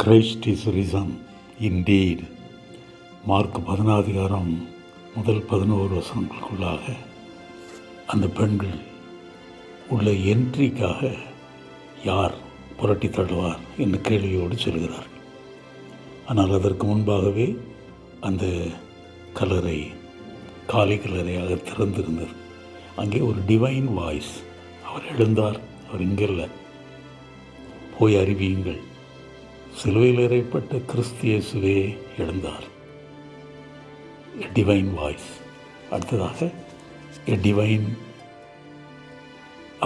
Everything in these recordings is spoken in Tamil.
Christ is risen indeed. Mark 10 முதல் 11 வசனங்களுக்குள்ளாக அந்த பெண்கள் உள்ள என்ட்ரிக்காக யார் புரட்டி தள்ளுவார் என்ற கேள்வியோடு சொல்கிறார்கள். ஆனால் அதற்கு முன்பாகவே அந்த கல்லறை காலி கல்லறையாக திறந்திருந்தது. அங்கே ஒரு டிவைன் வாய்ஸ், அவர் எழுந்தார், அவர் இங்கில்லை, போய் அறிவியுங்கள், சிலுவையில் இறைப்பட்ட கிறிஸ்து இயேசுவே எழுந்தார். A divine voice. அடுத்ததாக a divine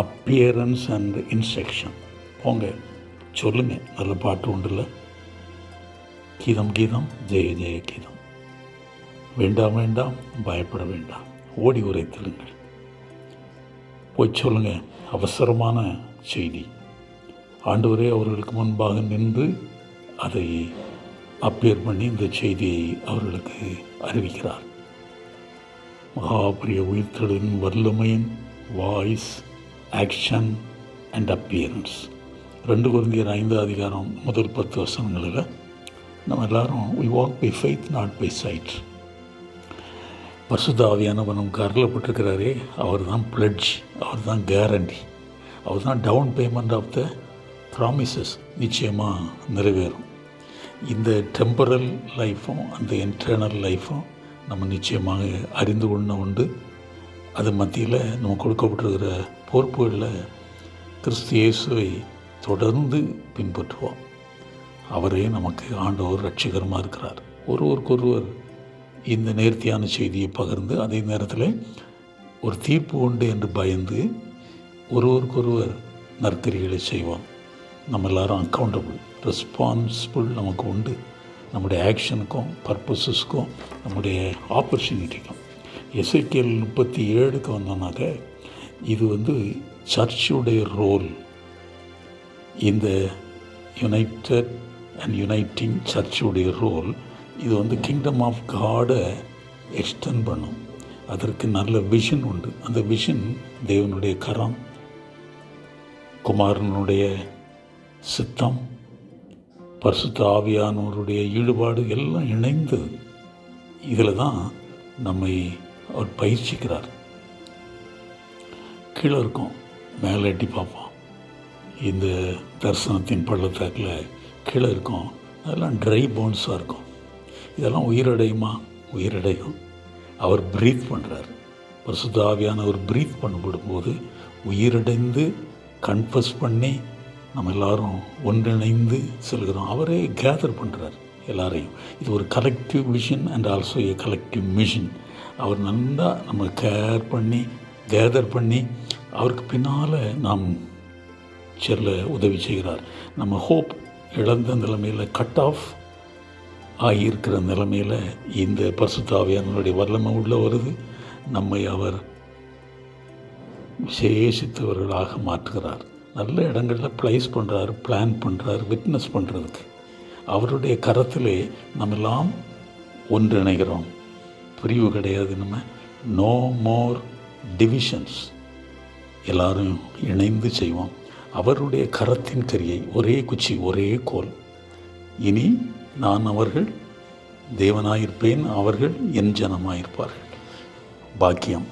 appearance and instruction. போங்க சொல்லுங்கள், நல்ல பாட்டு உண்டுல்ல, கீதம் கீதம் ஜெய ஜெய கீதம், வேண்டாம் வேண்டாம் பயப்பட வேண்டாம், ஓடி உரைத்திருங்கள், போய் சொல்லுங்கள், அவசரமான செய்தி. ஆண்டவரே அவர்களுக்கு முன்பாக நின்று அதை அப்பியர் பண்ணி இந்த செய்தியை அவர்களுக்கு அறிவிக்கிறார். மகாபரிய உயிர்த்தெழுதின் வல்லமையின் வாய்ஸ், ஆக்ஷன் அண்ட் அப்பியரன்ஸ். 2 கொரிந்தியர் 5 முதல் 10 வசனங்களில் நம்ம எல்லாரும் we walk by faith not by sight. பரிசுத்த ஆவியானவர் நமக்கு அருளப்பட்டிருக்கிறாரே, அவர் தான் பிளட்ஜ், அவர் தான் கேரண்டி, அவர் தான் down payment of the promises. நிச்சயமாக நிறைவேறும். இந்த டெம்பரல் லைஃப்பும் அந்த இன்டர்னல் லைஃப்பும் நம்ம நிச்சயமாக அறிந்து கொள்ள உண்டு. அது மத்தியில் நம்ம கொடுக்கப்பட்டிருக்கிற பொறுப்புகளில் கிறிஸ்து இயேசுவை தொடர்ந்து பின்பற்றுவோம். அவரே நமக்கு ஆண்டவர் ரட்சிகரமாக இருக்கிறார். ஒருவருக்கொருவர் இந்த நேர்த்தியான செய்தியை பகிர்ந்து, அதே நேரத்தில் ஒரு தீர்ப்பு உண்டு என்று பயந்து ஒருவருக்கொருவர் நற்கரிகளை செய்வோம். நம்ம எல்லாரும் அக்கௌண்டபிள், ரெஸ்பான்சிபிள் நமக்கு உண்டு. நம்முடைய ஆக்ஷனுக்கும் பர்பஸஸ்க்கும் நம்முடைய ஆப்பர்ச்சுனிட்டிக்கும். எசேக்கியேல் 37 வந்தோம்னாக்க, இது சர்ச்சுடைய ரோல். இந்த யுனைடட் அண்ட் யுனைட்டிங் சர்ச்சுடைய ரோல் இது கிங்டம் ஆஃப் காடை எக்ஸ்டெண்ட் பண்ணும். அதற்கு நல்ல விஷன் உண்டு. அந்த விஷன் தேவனுடைய கரம், குமாரனுடைய சித்தம், பரிசுத்த ஆவியானவருடைய ஈடுபாடு எல்லாம் இணைந்தது. இதில் தான் நம்மை அவர் பயிற்சிக்கிறார். கீழே இருக்கும், மேலே எட்டி பார்ப்போம். இந்த தரிசனத்தின் பள்ளத்தாக்கில் கீழே இருக்கும், அதெல்லாம் ட்ரை போன்ஸாக இருக்கும். இதெல்லாம் உயிரடையுமா? உயிரடையும். அவர் ப்ரீத் பண்ணுறார். பரிசுத்த ஆவியானவர் ப்ரீத் பண்ணப்படும்போது உயிரடைந்து கன்ஃபஸ் பண்ணி நம்ம எல்லாரும் ஒன்றிணைந்து செல்கிறோம். அவரே கேதர் பண்ணுறார் எல்லாரையும். இது ஒரு collective vision and also a collective mission. அவர் நல்லா நம்ம கேர் பண்ணி கேதர் பண்ணி அவருக்கு பின்னால் நாம் செல்ல உதவி செய்கிறார். நம்ம ஹோப் இழந்த நிலைமையில், கட் ஆஃப் ஆகியிருக்கிற நிலைமையில் இந்த பரிசுத்த ஆவியானவருடைய வல்லமை உள்ள வருது. நம்மை அவர் விசேஷித்தவர்களாக மாற்றுகிறார். நல்ல இடங்களில் ப்ளேஸ் பண்ணுறார், பிளான் பண்ணுறார், விட்னஸ் பண்ணுறதுக்கு. அவருடைய கரத்திலே நம்ம எல்லாம் ஒன்றிணைகிறோம். பிரிவு கிடையாது. நம்ம நோ மோர் டிவிஷன்ஸ். எல்லாரும் இணைந்து செய்வோம். அவருடைய கரத்தின் கரியை, ஒரே குச்சி, ஒரே கோல். இனி நான் அவர்கள் தேவனாயிருப்பேன், அவர்கள் என் ஜனமாயிருப்பார்கள். பாக்கியம்.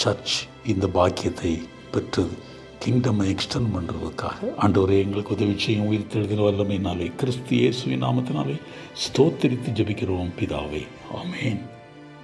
சர்ச் இந்த பாக்கியத்தை பெற்றது. கிங்டம் எக்ஸ்டெண்ட் பண்ணுறதுக்காக ஆண்டவரே எங்களுக்கு உதவி செய்யும். உயிர்த்தெழுதின வல்லமையினாலே கிறிஸ்து இயேசுவின் நாமத்தினாலே ஸ்தோத்திரித்து ஜெபிக்கிறோம் பிதாவே. ஆமென்.